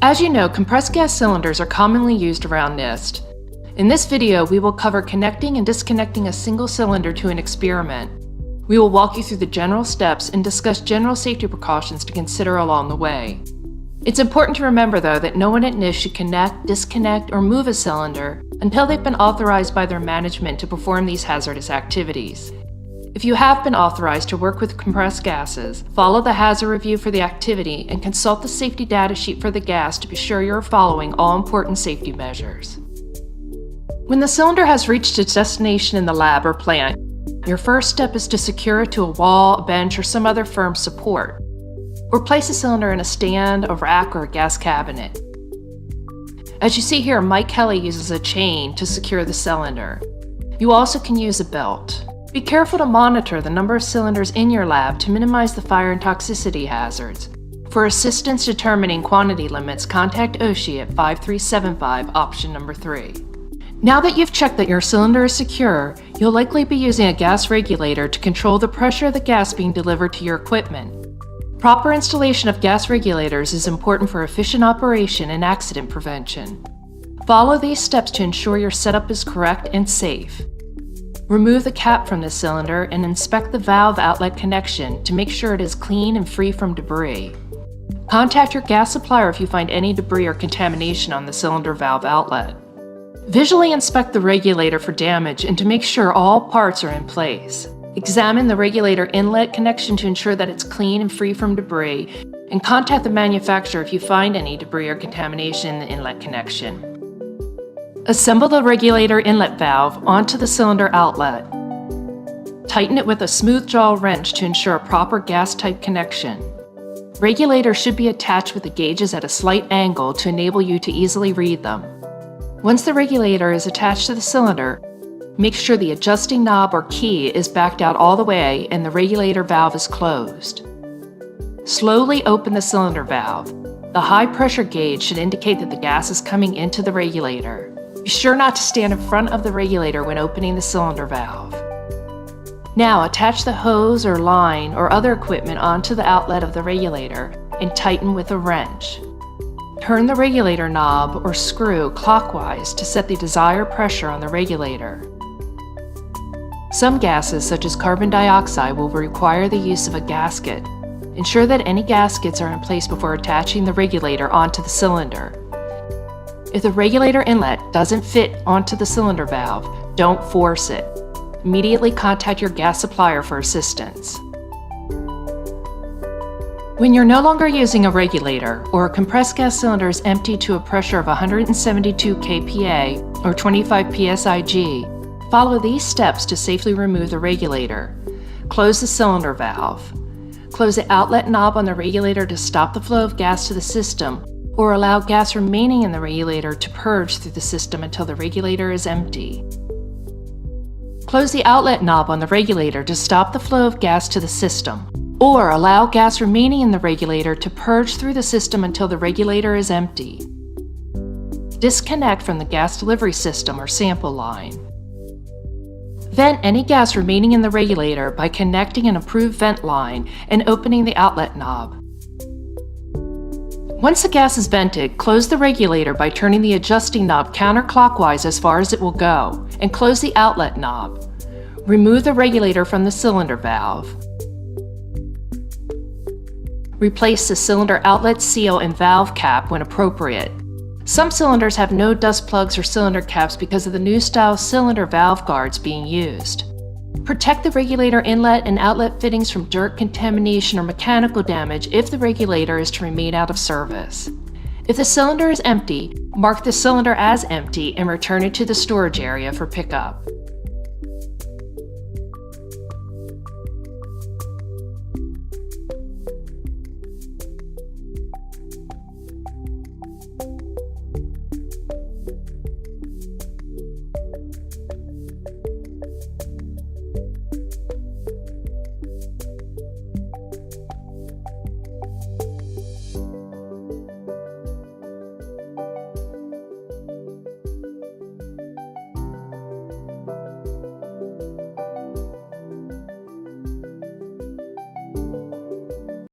As you know, compressed gas cylinders are commonly used around NIST. In this video, we will cover connecting and disconnecting a single cylinder to an experiment. We will walk you through the general steps and discuss general safety precautions to consider along the way. It's important to remember, though, that no one at NIST should connect, disconnect, or move a cylinder until they've been authorized by their management to perform these hazardous activities. If you have been authorized to work with compressed gases, follow the hazard review for the activity and consult the safety data sheet for the gas to be sure you're following all important safety measures. When the cylinder has reached its destination in the lab or plant, your first step is to secure it to a wall, a bench, or some other firm support. Or place the cylinder in a stand, a rack, or a gas cabinet. As you see here, Mike Kelly uses a chain to secure the cylinder. You also can use a belt. Be careful to monitor the number of cylinders in your lab to minimize the fire and toxicity hazards. For assistance determining quantity limits, contact OSHI at 5375, option number 3. Now that you've checked that your cylinder is secure, you'll likely be using a gas regulator to control the pressure of the gas being delivered to your equipment. Proper installation of gas regulators is important for efficient operation and accident prevention. Follow these steps to ensure your setup is correct and safe. Remove the cap from the cylinder and inspect the valve outlet connection to make sure it is clean and free from debris. Contact your gas supplier if you find any debris or contamination on the cylinder valve outlet. Visually inspect the regulator for damage and to make sure all parts are in place. Examine the regulator inlet connection to ensure that it's clean and free from debris, and contact the manufacturer if you find any debris or contamination in the inlet connection. Assemble the regulator inlet valve onto the cylinder outlet. Tighten it with a smooth jaw wrench to ensure a proper gas type connection. Regulator should be attached with the gauges at a slight angle to enable you to easily read them. Once the regulator is attached to the cylinder, make sure the adjusting knob or key is backed out all the way and the regulator valve is closed. Slowly open the cylinder valve. The high pressure gauge should indicate that the gas is coming into the regulator. Be sure not to stand in front of the regulator when opening the cylinder valve. Now attach the hose or line or other equipment onto the outlet of the regulator and tighten with a wrench. Turn the regulator knob or screw clockwise to set the desired pressure on the regulator. Some gases, such as carbon dioxide, will require the use of a gasket. Ensure that any gaskets are in place before attaching the regulator onto the cylinder. If the regulator inlet doesn't fit onto the cylinder valve, don't force it. Immediately contact your gas supplier for assistance. When you're no longer using a regulator or a compressed gas cylinder is emptied to a pressure of 172 kPa or 25 psig, follow these steps to safely remove the regulator. Close the cylinder valve. Close the outlet knob on the regulator to stop the flow of gas to the system, or allow gas remaining in the regulator to purge through the system until the regulator is empty. Close the outlet knob on the regulator to stop the flow of gas to the system, or allow gas remaining in the regulator to purge through the system until the regulator is empty. Disconnect from the gas delivery system or sample line. Vent any gas remaining in the regulator by connecting an approved vent line and opening the outlet knob. Once the gas is vented, close the regulator by turning the adjusting knob counterclockwise as far as it will go, and close the outlet knob. Remove the regulator from the cylinder valve. Replace the cylinder outlet seal and valve cap when appropriate. Some cylinders have no dust plugs or cylinder caps because of the new style cylinder valve guards being used. Protect the regulator inlet and outlet fittings from dirt, contamination, or mechanical damage if the regulator is to remain out of service. If the cylinder is empty, mark the cylinder as empty and return it to the storage area for pickup.